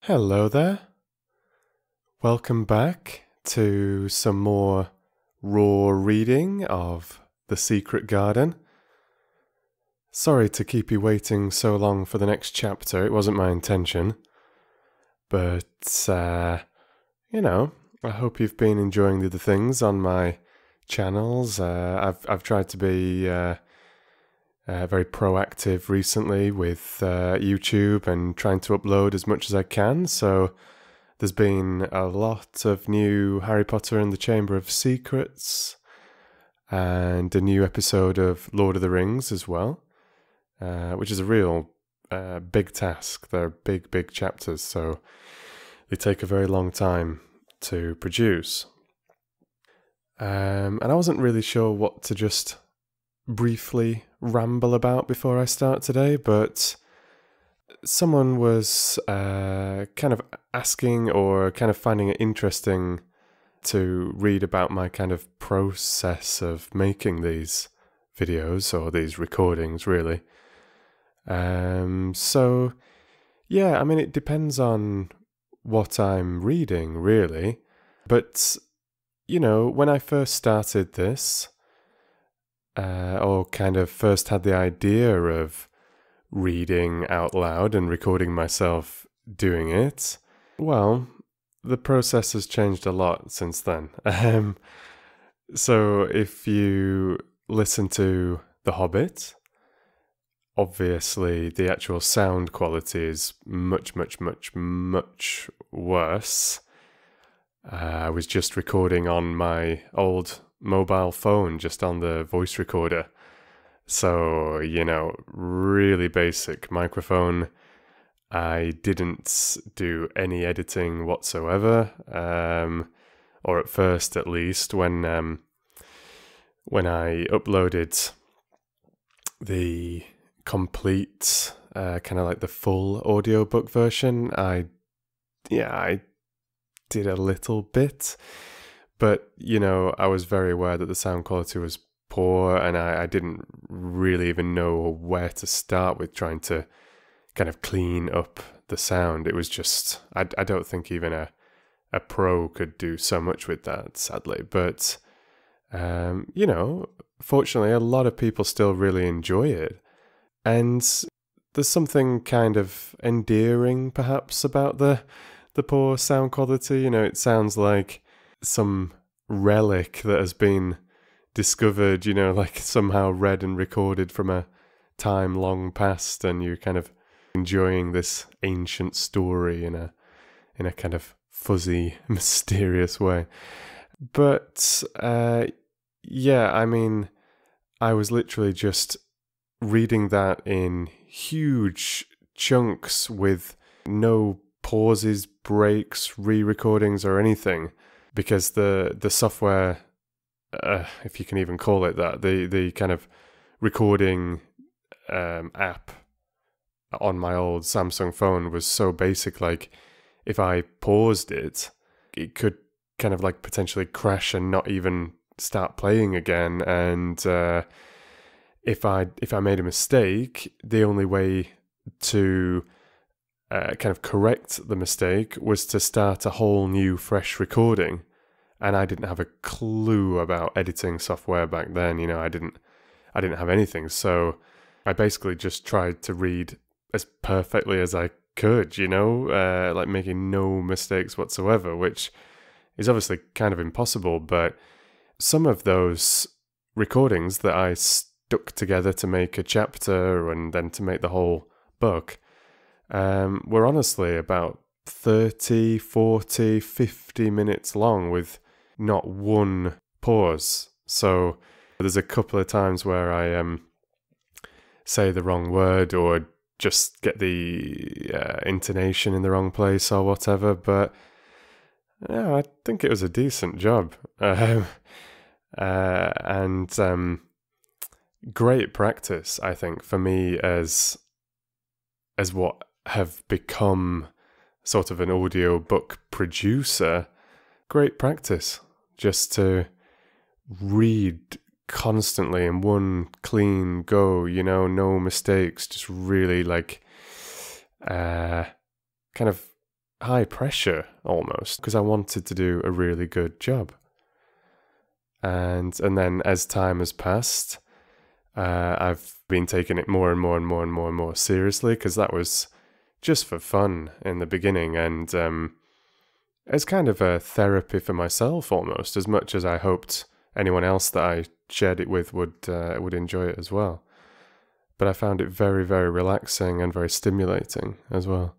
Hello there. Welcome back to some more raw reading of The Secret Garden. Sorry to keep you waiting so long for the next chapter. It wasn't my intention. But, I hope you've been enjoying the other things on my channels. I've tried to be very proactive recently with YouTube and trying to upload as much as I can. So there's been a lot of new Harry Potter and the Chamber of Secrets and a new episode of Lord of the Rings as well, which is a real big task. They're big chapters, so they take a very long time to produce. And I wasn't really sure what to just briefly ramble about before I start today, but someone was kind of asking or kind of finding it interesting to read about my kind of process of making these videos or these recordings, really. So, yeah, I mean, it depends on what I'm reading, really. But, when I first started this, or kind of first had the idea of reading out loud and recording myself doing it, well, the process has changed a lot since then. So if you listen to The Hobbit, obviously the actual sound quality is much worse. I was just recording on my old mobile phone, just on the voice recorder. So, really basic microphone. I didn't do any editing whatsoever, or at first at least, when I uploaded the complete, kind of like the full audiobook version, I did a little bit. But, I was very aware that the sound quality was poor, and I didn't really even know where to start with trying to kind of clean up the sound. It was just, I don't think even a pro could do so much with that, sadly. But, fortunately, a lot of people still really enjoy it. And there's something kind of endearing, perhaps, about the poor sound quality. It sounds like some relic that has been discovered, like somehow read and recorded from a time long past, and you're kind of enjoying this ancient story in a kind of fuzzy, mysterious way. But yeah, I mean, I was literally just reading that in huge chunks with no pauses, breaks, re-recordings or anything, because the software, if you can even call it that, the kind of recording app on my old Samsung phone was so basic. Like, if I paused it, it could kind of like potentially crash and not even start playing again. And if I made a mistake, the only way to kind of correct the mistake was to start a whole new fresh recording. And I didn't have a clue about editing software back then. I didn't have anything. So I basically just tried to read as perfectly as I could, like making no mistakes whatsoever, which is obviously kind of impossible. But some of those recordings that I stuck together to make a chapter and then to make the whole book were honestly about 30, 40, 50 minutes long with not one pause. So there's a couple of times where I say the wrong word or just get the intonation in the wrong place or whatever. But yeah, I think it was a decent job. And great practice, I think, for me as what have become sort of an audiobook producer. Great practice just to read constantly in one clean go, no mistakes, just really like kind of high pressure almost, because I wanted to do a really good job. And then as time has passed, I've been taking it more and more and more and more and more seriously, because that was just for fun in the beginning, and as kind of a therapy for myself almost, as much as I hoped anyone else that I shared it with would enjoy it as well. But I found it very, very relaxing and very stimulating as well.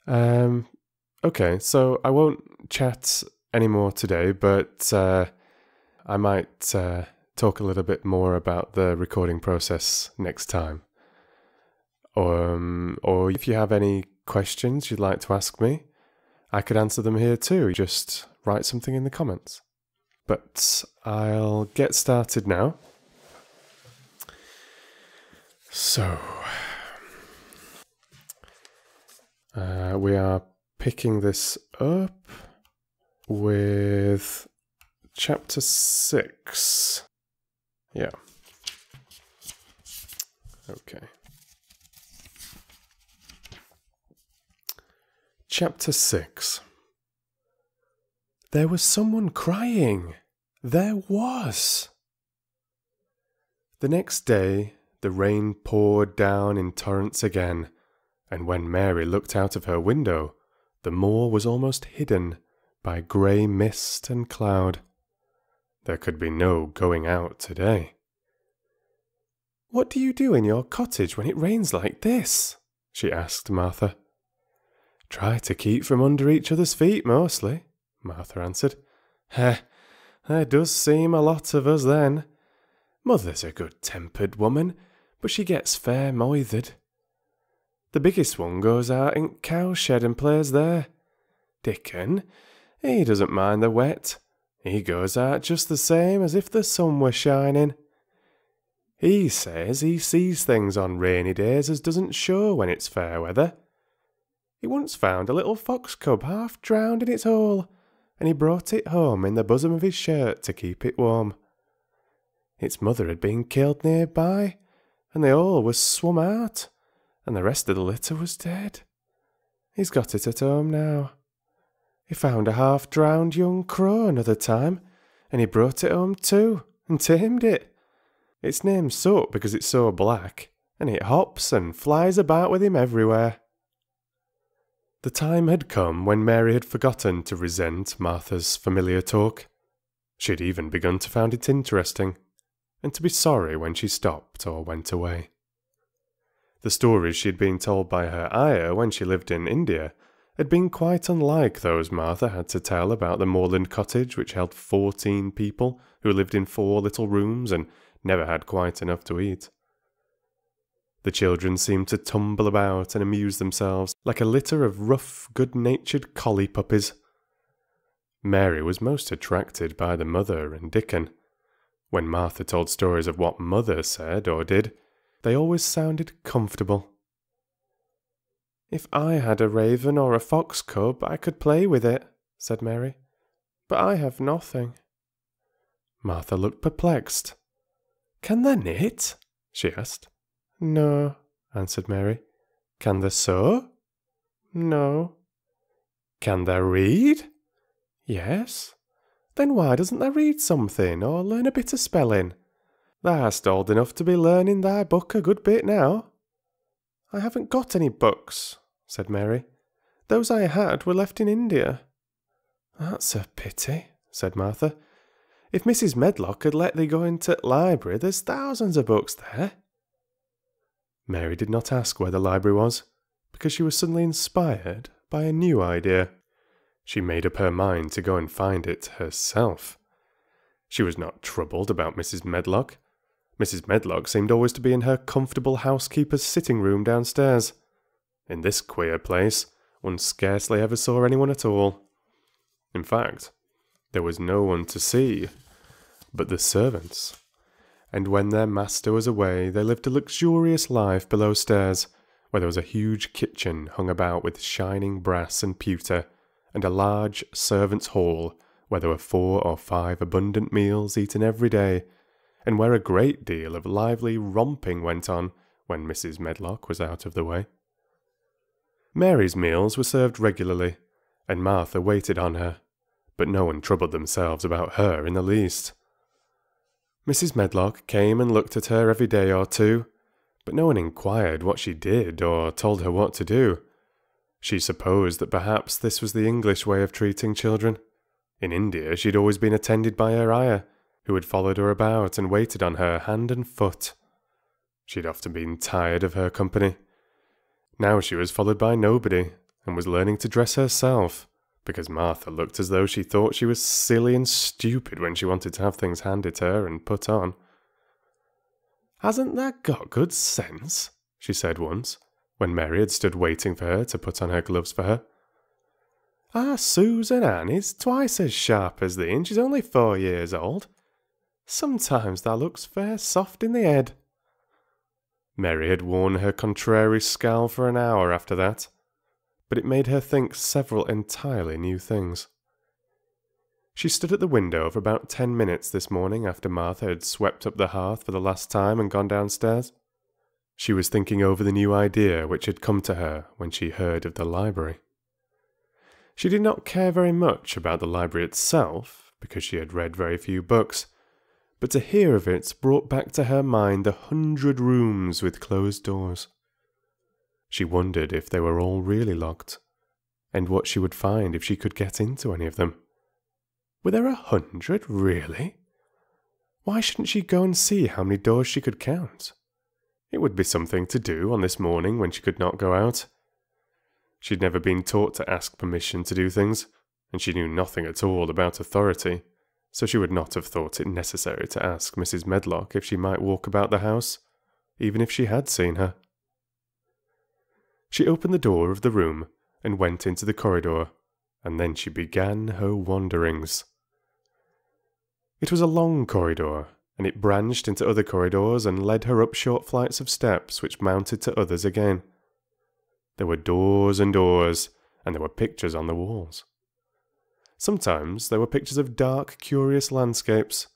Okay, so I won't chat anymore today, but I might talk a little bit more about the recording process next time. Or if you have any questions you'd like to ask me, I could answer them here too. Just write something in the comments. But I'll get started now. So, we are picking this up with chapter 6. Yeah. Okay. Chapter 6. There was someone crying. There was. The next day, the rain poured down in torrents again, and when Mary looked out of her window, the moor was almost hidden by grey mist and cloud. There could be no going out today. "What do you do in your cottage when it rains like this?" she asked Martha. "Try to keep from under each other's feet, mostly," Martha answered. There does seem a lot of us then. Mother's a good-tempered woman, but she gets fair moithered. The biggest one goes out in cowshed and plays there. Dickon, he doesn't mind the wet. He goes out just the same as if the sun were shining. He says he sees things on rainy days as doesn't show when it's fair weather. He once found a little fox cub half drowned in its hole, and he brought it home in the bosom of his shirt to keep it warm. Its mother had been killed nearby, and the hole was swum out, and the rest of the litter was dead. He's got it at home now. He found a half-drowned young crow another time, and he brought it home too, and tamed it. It's named Soap because it's so black, and it hops and flies about with him everywhere." The time had come when Mary had forgotten to resent Martha's familiar talk. She had even begun to find it interesting, and to be sorry when she stopped or went away. The stories she had been told by her ayah when she lived in India had been quite unlike those Martha had to tell about the moorland cottage which held 14 people who lived in 4 little rooms and never had quite enough to eat. The children seemed to tumble about and amuse themselves like a litter of rough, good-natured collie puppies. Mary was most attracted by the mother and Dickon. When Martha told stories of what Mother said or did, they always sounded comfortable. "If I had a raven or a fox cub, I could play with it," said Mary. "But I have nothing." Martha looked perplexed. "Can they knit?" she asked. "No," answered Mary. "Can they sew?" "No." "Can they read?" "Yes." "Then why doesn't they read something, or learn a bit of spelling? Thou'st old enough to be learning thy book a good bit now." "I haven't got any books," said Mary. "Those I had were left in India." "That's a pity," said Martha. "If Mrs. Medlock had let thee go into the library, there's thousands of books there." Mary did not ask where the library was, because she was suddenly inspired by a new idea. She made up her mind to go and find it herself. She was not troubled about Mrs. Medlock. Mrs. Medlock seemed always to be in her comfortable housekeeper's sitting room downstairs. In this queer place, one scarcely ever saw anyone at all. In fact, there was no one to see but the servants. And when their master was away, they lived a luxurious life below stairs, where there was a huge kitchen hung about with shining brass and pewter, and a large servants' hall, where there were 4 or 5 abundant meals eaten every day, and where a great deal of lively romping went on when Mrs. Medlock was out of the way. Mary's meals were served regularly, and Martha waited on her, but no one troubled themselves about her in the least. Mrs. Medlock came and looked at her every day or two, but no one inquired what she did or told her what to do. She supposed that perhaps this was the English way of treating children. In India she'd always been attended by her ayah, who had followed her about and waited on her hand and foot. She'd often been tired of her company. Now she was followed by nobody, and was learning to dress herself, because Martha looked as though she thought she was silly and stupid when she wanted to have things handed to her and put on. "Hasn't that got good sense?" she said once, when Mary had stood waiting for her to put on her gloves for her. "Our Susan Ann is twice as sharp as thee, and she's only 4 years old. Sometimes thou looks fair soft in the head." Mary had worn her contrary scowl for an hour after that, but it made her think several entirely new things. She stood at the window for about 10 minutes this morning after Martha had swept up the hearth for the last time and gone downstairs. She was thinking over the new idea which had come to her when she heard of the library. She did not care very much about the library itself, because she had read very few books, but to hear of it brought back to her mind the 100 rooms with closed doors. She wondered if they were all really locked, and what she would find if she could get into any of them. Were there 100, really? Why shouldn't she go and see how many doors she could count? It would be something to do on this morning when she could not go out. She'd never been taught to ask permission to do things, and she knew nothing at all about authority, so she would not have thought it necessary to ask Mrs. Medlock if she might walk about the house, even if she had seen her. She opened the door of the room and went into the corridor, and then she began her wanderings. It was a long corridor, and it branched into other corridors and led her up short flights of steps which mounted to others again. There were doors and doors, and there were pictures on the walls. Sometimes there were pictures of dark, curious landscapes,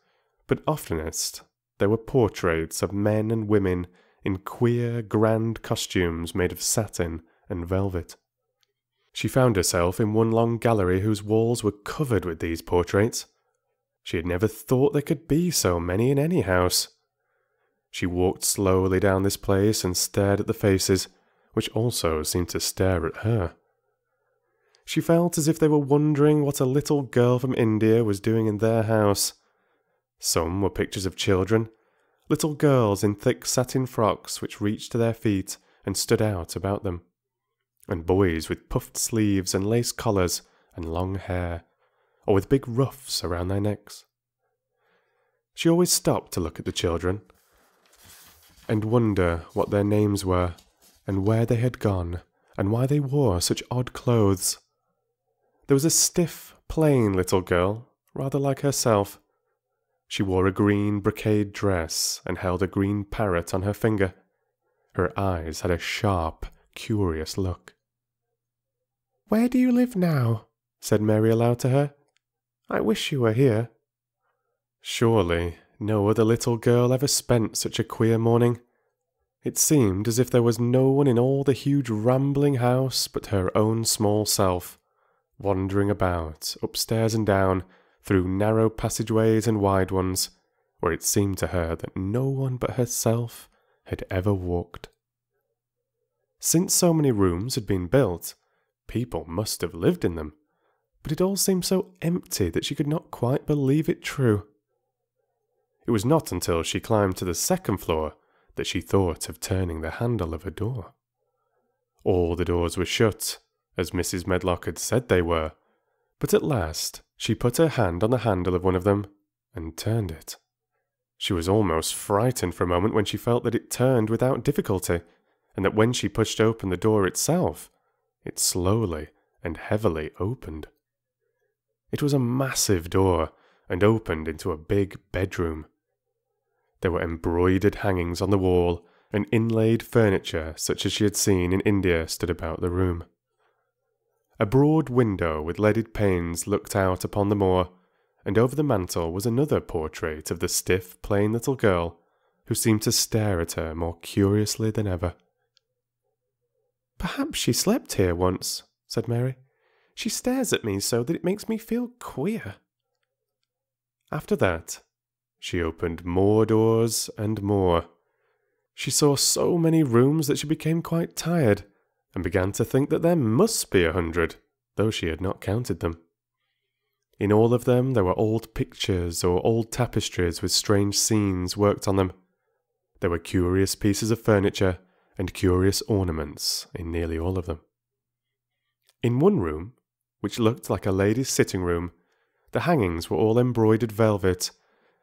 but oftenest there were portraits of men and women in queer, grand costumes made of satin and velvet. She found herself in one long gallery whose walls were covered with these portraits. She had never thought there could be so many in any house. She walked slowly down this place and stared at the faces, which also seemed to stare at her. She felt as if they were wondering what a little girl from India was doing in their house. Some were pictures of children, little girls in thick satin frocks which reached to their feet and stood out about them, and boys with puffed sleeves and lace collars and long hair, or with big ruffs around their necks. She always stopped to look at the children, and wonder what their names were, and where they had gone, and why they wore such odd clothes. There was a stiff, plain little girl, rather like herself. She wore a green brocade dress and held a green parrot on her finger. Her eyes had a sharp, curious look. "Where do you live now?" said Mary aloud to her. "I wish you were here." Surely no other little girl ever spent such a queer morning. It seemed as if there was no one in all the huge rambling house but her own small self, wandering about, upstairs and down, through narrow passageways and wide ones, where it seemed to her that no one but herself had ever walked. Since so many rooms had been built, people must have lived in them, but it all seemed so empty that she could not quite believe it true. It was not until she climbed to the second floor that she thought of turning the handle of a door. All the doors were shut, as Mrs. Medlock had said they were, but at last she put her hand on the handle of one of them and turned it. She was almost frightened for a moment when she felt that it turned without difficulty, and that when she pushed open the door itself, it slowly and heavily opened. It was a massive door, and opened into a big bedroom. There were embroidered hangings on the wall, and inlaid furniture such as she had seen in India stood about the room. A broad window with leaded panes looked out upon the moor, and over the mantel was another portrait of the stiff, plain little girl, who seemed to stare at her more curiously than ever. "Perhaps she slept here once," said Mary. "She stares at me so that it makes me feel queer." After that, she opened more doors and more. She saw so many rooms that she became quite tired, and began to think that there must be 100, though she had not counted them. In all of them there were old pictures or old tapestries with strange scenes worked on them. There were curious pieces of furniture and curious ornaments in nearly all of them. In one room, which looked like a lady's sitting room, the hangings were all embroidered velvet,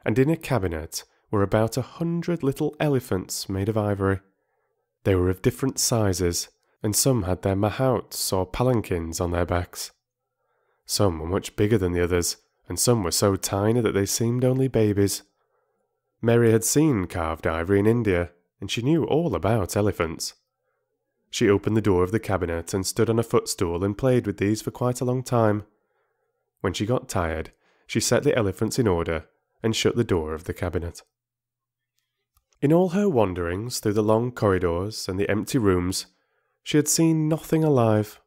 and in a cabinet were about 100 little elephants made of ivory. They were of different sizes, and some had their mahouts or palanquins on their backs. Some were much bigger than the others, and some were so tiny that they seemed only babies. Mary had seen carved ivory in India, and she knew all about elephants. She opened the door of the cabinet and stood on a footstool and played with these for quite a long time. When she got tired, she set the elephants in order and shut the door of the cabinet. In all her wanderings through the long corridors and the empty rooms, she had seen nothing alive.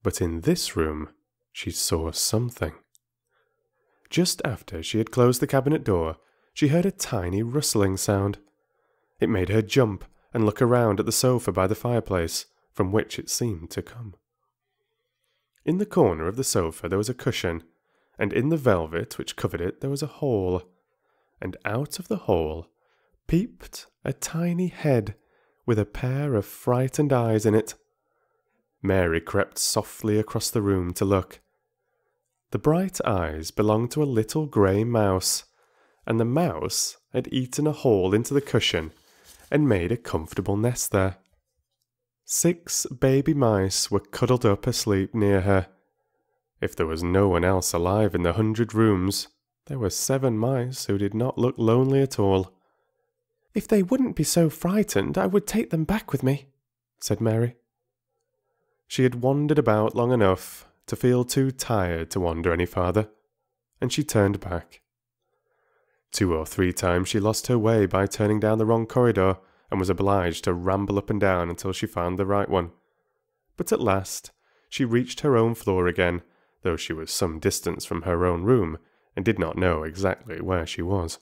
But in this room, she saw something. Just after she had closed the cabinet door, she heard a tiny rustling sound. It made her jump and look around at the sofa by the fireplace, from which it seemed to come. In the corner of the sofa there was a cushion, and in the velvet which covered it there was a hole, and out of the hole peeped a tiny head with a pair of frightened eyes in it. Mary crept softly across the room to look. The bright eyes belonged to a little grey mouse, and the mouse had eaten a hole into the cushion and made a comfortable nest there. 6 baby mice were cuddled up asleep near her. If there was no one else alive in the 100 rooms, there were 7 mice who did not look lonely at all. "If they wouldn't be so frightened, I would take them back with me," said Mary. She had wandered about long enough to feel too tired to wander any farther, and she turned back. 2 or 3 times she lost her way by turning down the wrong corridor, and was obliged to ramble up and down until she found the right one. But at last she reached her own floor again, though she was some distance from her own room, and did not know exactly where she was.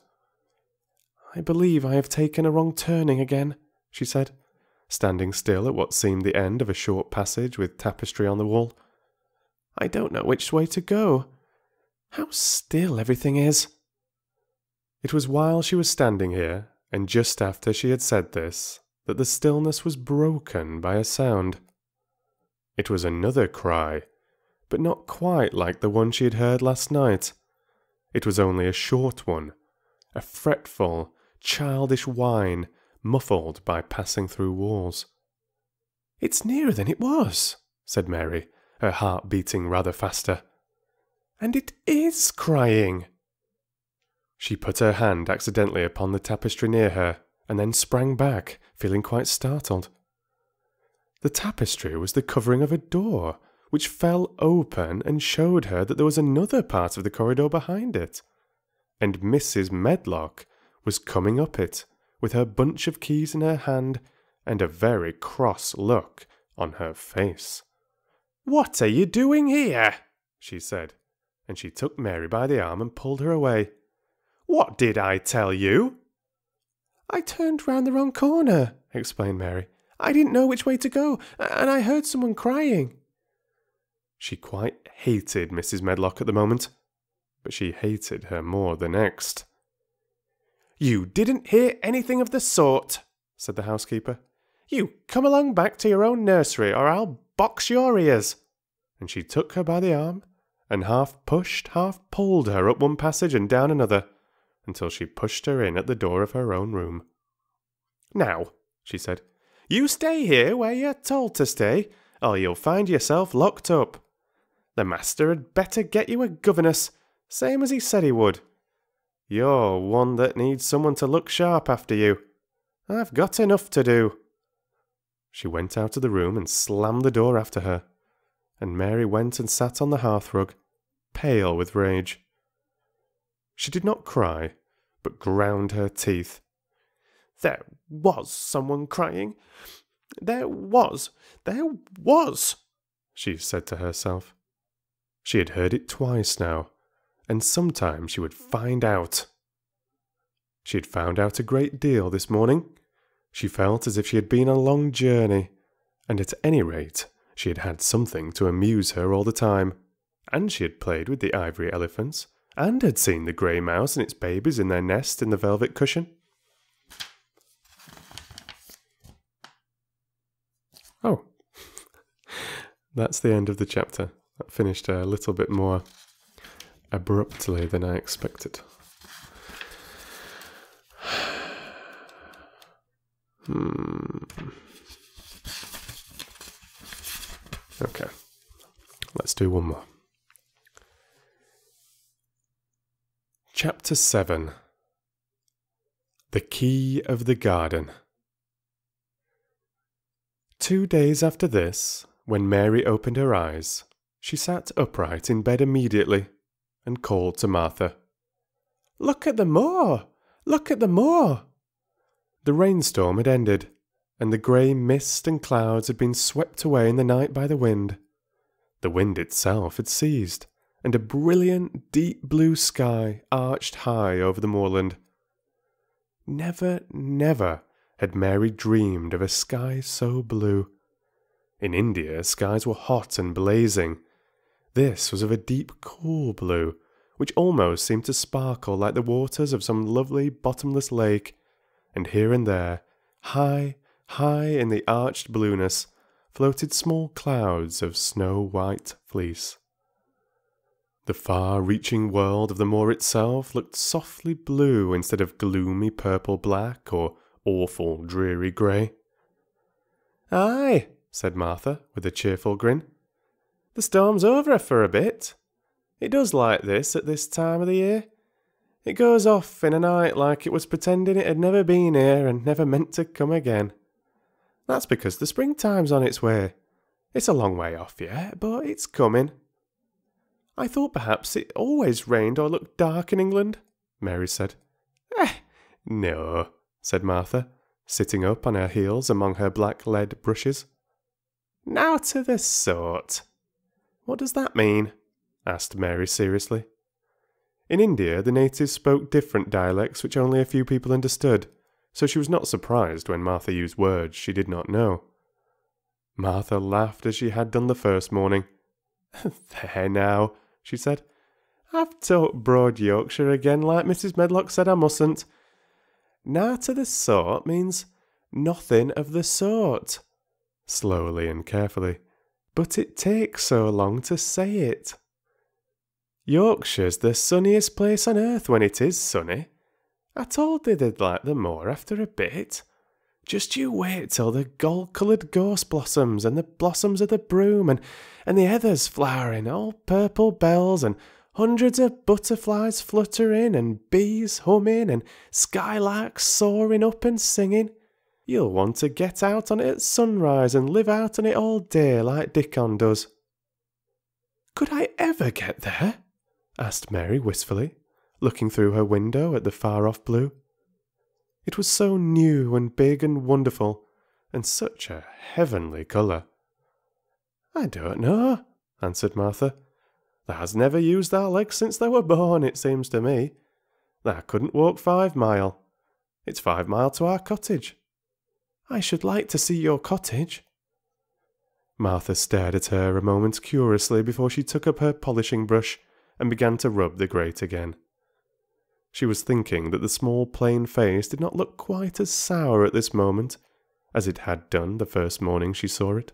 "I believe I have taken a wrong turning again," she said, standing still at what seemed the end of a short passage with tapestry on the wall. "I don't know which way to go. How still everything is." It was while she was standing here, and just after she had said this, that the stillness was broken by a sound. It was another cry, but not quite like the one she had heard last night. It was only a short one, a fretful, childish whine, muffled by passing through walls. "It's nearer than it was," said Mary, her heart beating rather faster. "And it is crying." She put her hand accidentally upon the tapestry near her, and then sprang back, feeling quite startled. The tapestry was the covering of a door, which fell open and showed her that there was another part of the corridor behind it, and Mrs. Medlock was coming up it, with her bunch of keys in her hand, and a very cross look on her face. "What are you doing here?" she said, and she took Mary by the arm and pulled her away. "What did I tell you?" "I turned round the wrong corner," explained Mary. "I didn't know which way to go, and I heard someone crying." She quite hated Mrs. Medlock at the moment, but she hated her more the next. "You didn't hear anything of the sort," said the housekeeper. "You come along back to your own nursery, or I'll box your ears." And she took her by the arm, and half pushed, half pulled her up one passage and down another, until she pushed her in at the door of her own room. "Now," she said, "you stay here where you're told to stay, or you'll find yourself locked up. The master had better get you a governess, same as he said he would. You're one that needs someone to look sharp after you. I've got enough to do." She went out of the room and slammed the door after her, and Mary went and sat on the hearthrug, pale with rage. She did not cry, but ground her teeth. "There was someone crying. There was, she said to herself. She had heard it twice now, and sometime she would find out. She had found out a great deal this morning. She felt as if she had been on a long journey, and at any rate she had had something to amuse her all the time, and she had played with the ivory elephants, and had seen the grey mouse and its babies in their nest in the velvet cushion. Oh, that's the end of the chapter. That finished a little bit more abruptly than I expected. Okay, let's do one more. Chapter 7. The Key of the Garden. 2 days after this, when Mary opened her eyes, she sat upright in bed immediately and called to Martha. "Look at the moor! Look at the moor!" The rainstorm had ended, and the grey mist and clouds had been swept away in the night by the wind. The wind itself had ceased, and a brilliant, deep blue sky arched high over the moorland. Never, never had Mary dreamed of a sky so blue. In India, skies were hot and blazing. This was of a deep, cool blue, which almost seemed to sparkle like the waters of some lovely bottomless lake, and here and there, high, high in the arched blueness, floated small clouds of snow-white fleece. The far-reaching world of the moor itself looked softly blue instead of gloomy purple-black or awful dreary grey. "Aye," said Martha, with a cheerful grin. "The storm's over for a bit. It does like this at this time of the year. It goes off in a night like it was pretending it had never been here and never meant to come again. That's because the springtime's on its way. It's a long way off yet, but it's coming." "I thought perhaps it always rained or looked dark in England," Mary said. No," said Martha, sitting up on her heels among her black lead brushes. "Nowt of the sort." "What does that mean?" asked Mary seriously. In India, the natives spoke different dialects which only a few people understood, so she was not surprised when Martha used words she did not know. Martha laughed as she had done the first morning. "There now," she said. "I've talked broad Yorkshire again like Mrs. Medlock said I mustn't. Nowt of the sort means nothing of the sort," slowly and carefully, "but it takes so long to say it. Yorkshire's the sunniest place on earth when it is sunny. I told thee they'd like the moor after a bit. Just you wait till the gold-coloured gorse blossoms and the blossoms of the broom and the heather's flowering, all purple bells and hundreds of butterflies fluttering and bees humming and skylarks soaring up and singing. You'll want to get out on it at sunrise and live out on it all day like Dickon does." "Could I ever get there?" asked Mary wistfully, looking through her window at the far-off blue. It was so new and big and wonderful, and such a heavenly colour. "I don't know," answered Martha. "Thou hast never used thy legs since thou were born, it seems to me. Thou couldn't walk 5 mile. It's 5 mile to our cottage." "I should like to see your cottage." Martha stared at her a moment curiously before she took up her polishing brush and began to rub the grate again. She was thinking that the small plain face did not look quite as sour at this moment as it had done the first morning she saw it.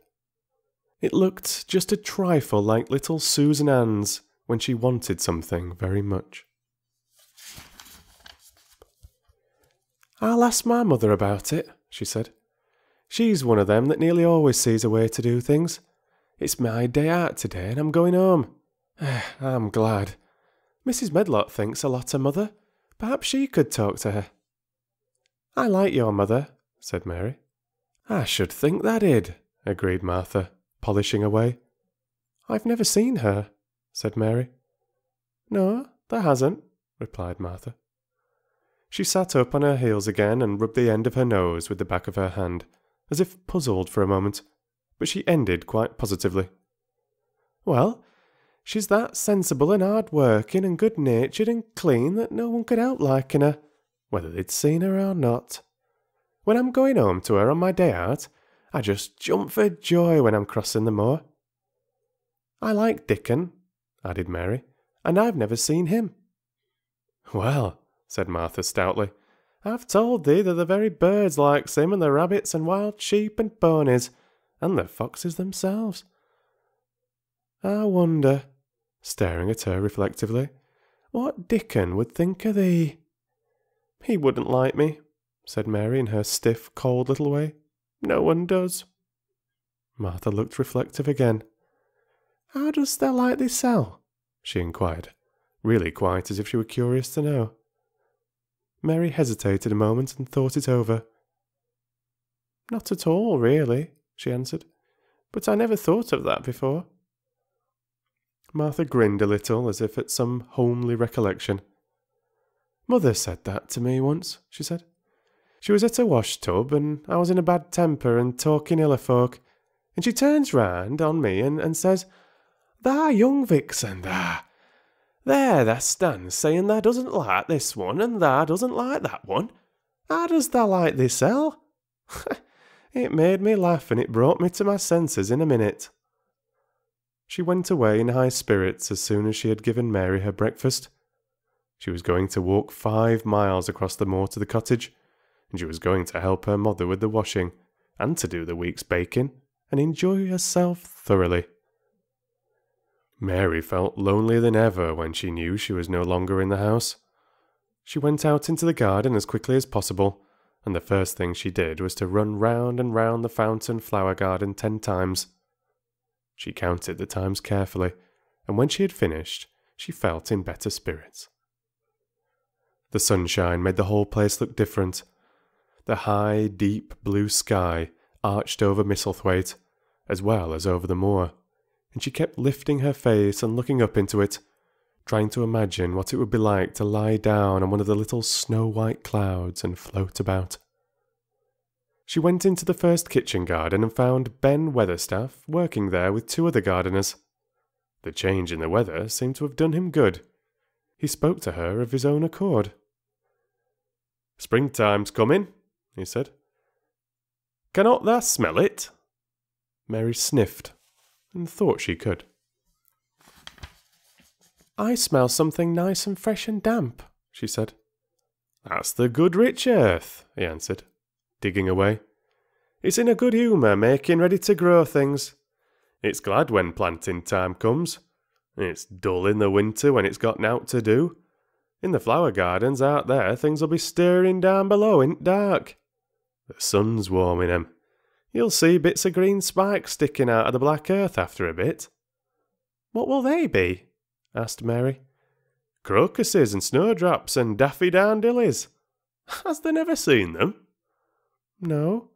It looked just a trifle like little Susan Ann's when she wanted something very much. "I'll ask my mother about it," she said. "She's one of them that nearly always sees a way to do things. It's my day out today and I'm going home. I'm glad. Mrs. Medlock thinks a lot of mother. Perhaps she could talk to her." "I like your mother," said Mary. "I should think that did," agreed Martha, polishing away. "I've never seen her," said Mary. "No, there hasn't," replied Martha. She sat up on her heels again and rubbed the end of her nose with the back of her hand, as if puzzled for a moment, but she ended quite positively. Well, she's that sensible and hard-working and good-natured and clean that no one could help liking her, whether they'd seen her or not. When I'm going home to her on my day out, I just jump for joy when I'm crossing the moor. I like Dickon, added Mary, and I've never seen him. Well, said Martha stoutly, I've told thee that the very birds likes him, and the rabbits and wild sheep and ponies, and the foxes themselves. I wonder, staring at her reflectively, what Dickon would think of thee. He wouldn't like me, said Mary in her stiff, cold little way. No one does. Martha looked reflective again. How dost thou like thyself? She inquired, really quite as if she were curious to know. Mary hesitated a moment and thought it over. Not at all, really, she answered, but I never thought of that before. Martha grinned a little, as if at some homely recollection. Mother said that to me once, she said. She was at a wash-tub, and I was in a bad temper and talking ill of folk, and she turns round on me and says, Thou young vixen, thou. There thou stands saying thou doesn't like this one, and thou doesn't like that one. How does thou like thyself? It made me laugh, and it brought me to my senses in a minute. She went away in high spirits as soon as she had given Mary her breakfast. She was going to walk 5 miles across the moor to the cottage, and she was going to help her mother with the washing, and to do the week's baking, and enjoy herself thoroughly. Mary felt lonelier than ever when she knew she was no longer in the house. She went out into the garden as quickly as possible, and the first thing she did was to run round and round the fountain flower garden 10 times. She counted the times carefully, and when she had finished, she felt in better spirits. The sunshine made the whole place look different. The high, deep blue sky arched over Misselthwaite, as well as over the moor, and she kept lifting her face and looking up into it, trying to imagine what it would be like to lie down on one of the little snow-white clouds and float about. She went into the first kitchen garden and found Ben Weatherstaff working there with 2 other gardeners. The change in the weather seemed to have done him good. He spoke to her of his own accord. "Springtime's coming," he said. "Cannot thou smell it?" Mary sniffed, and thought she could. "I smell something nice and fresh and damp," she said. "That's the good rich earth," he answered, digging away. "It's in a good humour making ready to grow things. It's glad when planting time comes. It's dull in the winter when it's got nowt to do. In the flower gardens out there things will be stirring down below in dark. The sun's warming 'em. You'll see bits of green spikes sticking out of the black earth after a bit." "What will they be?" asked Mary. "Crocuses and snowdrops and daffydowndillies. Has thou never seen them?" "No.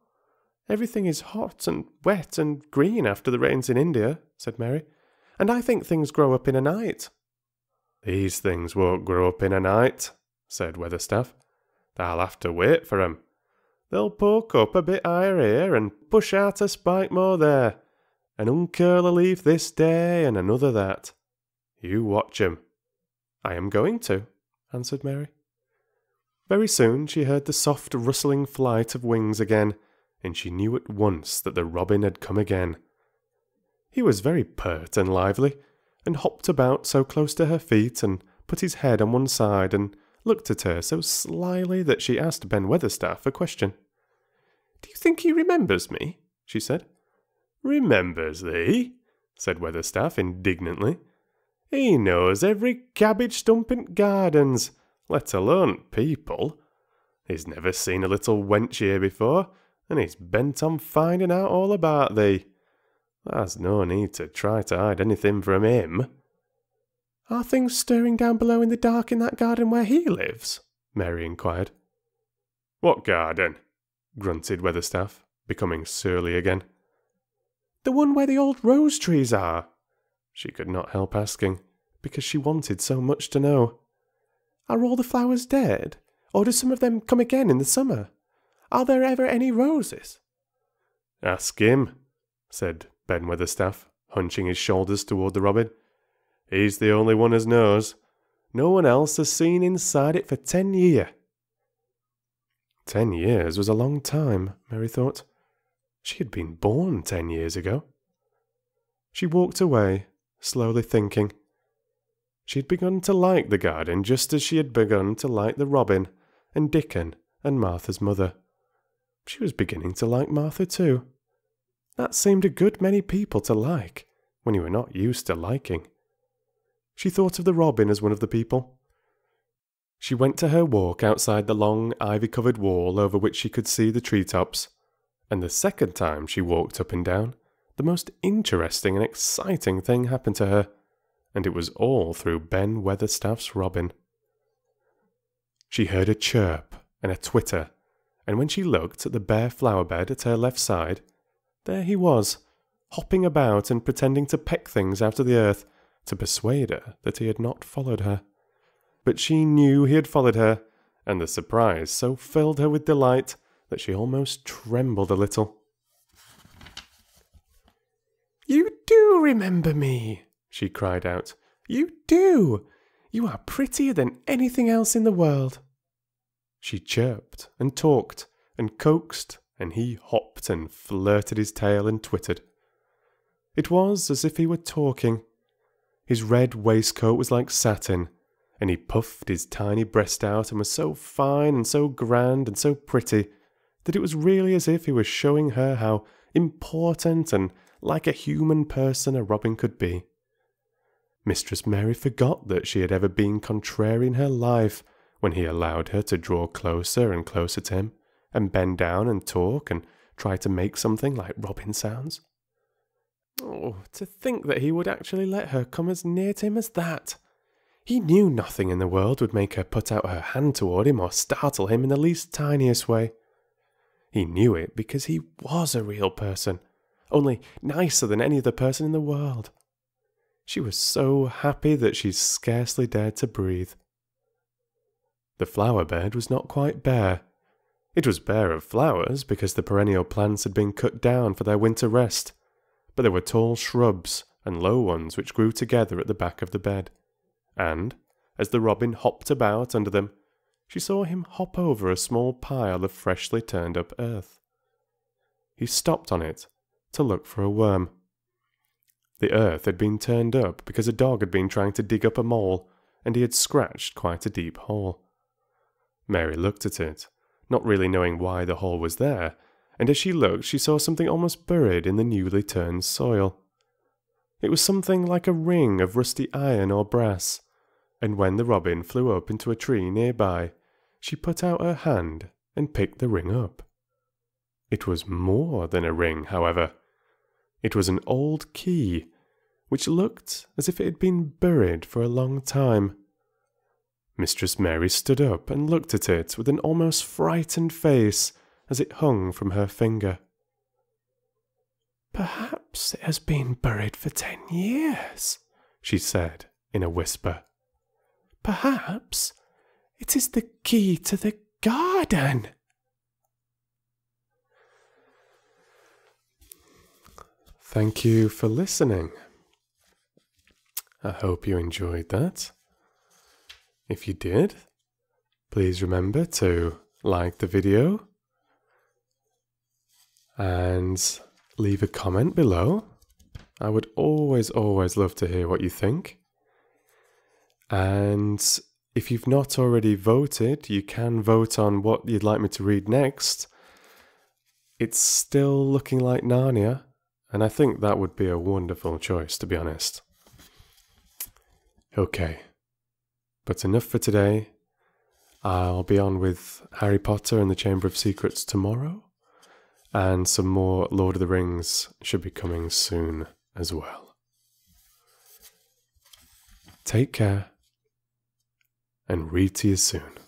Everything is hot and wet and green after the rains in India," said Mary, "and I think things grow up in a night." "These things won't grow up in a night," said Weatherstaff. "Thou'll have to wait for 'em. They'll poke up a bit higher here and push out a spike more there, and uncurl a leaf this day and another that. You watch 'em." "I am going to," answered Mary. Very soon she heard the soft rustling flight of wings again, and she knew at once that the robin had come again. He was very pert and lively, and hopped about so close to her feet, and put his head on one side, and looked at her so slyly that she asked Ben Weatherstaff a question. "Do you think he remembers me?" she said. "Remembers thee?" said Weatherstaff indignantly. "He knows every cabbage stump in gardens, let alone people. He's never seen a little wench here before, and he's bent on finding out all about thee. There's no need to try to hide anything from him." "Are things stirring down below in the dark in that garden where he lives?" Mary inquired. "What garden?" grunted Weatherstaff, becoming surly again. "The one where the old rose trees are," she could not help asking, because she wanted so much to know. "Are all the flowers dead, or do some of them come again in the summer? Are there ever any roses?" "Ask him," said Ben Weatherstaff, hunching his shoulders toward the robin. "He's the only one as knows. No one else has seen inside it for 10 year." 10 years was a long time, Mary thought. She had been born 10 years ago. She walked away, slowly thinking. She had begun to like the garden just as she had begun to like the robin and Dickon and Martha's mother. She was beginning to like Martha too. That seemed a good many people to like, when you were not used to liking. She thought of the robin as one of the people. She went to her walk outside the long ivy-covered wall over which she could see the treetops, and the second time she walked up and down, the most interesting and exciting thing happened to her, and it was all through Ben Weatherstaff's robin. She heard a chirp and a twitter, and when she looked at the bare flower bed at her left side, there he was, hopping about and pretending to peck things out of the earth to persuade her that he had not followed her. But she knew he had followed her, and the surprise so filled her with delight that she almost trembled a little. "You do remember me," she cried out. "You do! You are prettier than anything else in the world." She chirped and talked and coaxed, and he hopped and flirted his tail and twittered. It was as if he were talking. His red waistcoat was like satin, and he puffed his tiny breast out and was so fine and so grand and so pretty that it was really as if he was showing her how important and like a human person a robin could be. Mistress Mary forgot that she had ever been contrary in her life when he allowed her to draw closer and closer to him, and bend down and talk and try to make something like robin sounds. Oh, to think that he would actually let her come as near to him as that! He knew nothing in the world would make her put out her hand toward him or startle him in the least tiniest way. He knew it because he was a real person, only nicer than any other person in the world. She was so happy that she scarcely dared to breathe. The flower bed was not quite bare. It was bare of flowers because the perennial plants had been cut down for their winter rest, but there were tall shrubs and low ones which grew together at the back of the bed, and, as the robin hopped about under them, she saw him hop over a small pile of freshly turned up earth. He stopped on it to look for a worm. The earth had been turned up because a dog had been trying to dig up a mole, and he had scratched quite a deep hole. Mary looked at it, not really knowing why the hole was there, and as she looked she saw something almost buried in the newly turned soil. It was something like a ring of rusty iron or brass, and when the robin flew up into a tree nearby, she put out her hand and picked the ring up. It was more than a ring, however. It was an old key, which looked as if it had been buried for a long time. Mistress Mary stood up and looked at it with an almost frightened face as it hung from her finger. "Perhaps it has been buried for 10 years, she said in a whisper. "Perhaps it is the key to the garden." Thank you for listening. I hope you enjoyed that. If you did, please remember to like the video and leave a comment below. I would always love to hear what you think. And if you've not already voted, you can vote on what you'd like me to read next. It's still looking like Narnia, and I think that would be a wonderful choice, to be honest. Okay, but enough for today. I'll be on with Harry Potter and the Chamber of Secrets tomorrow, and some more Lord of the Rings should be coming soon as well. Take care, and read to you soon.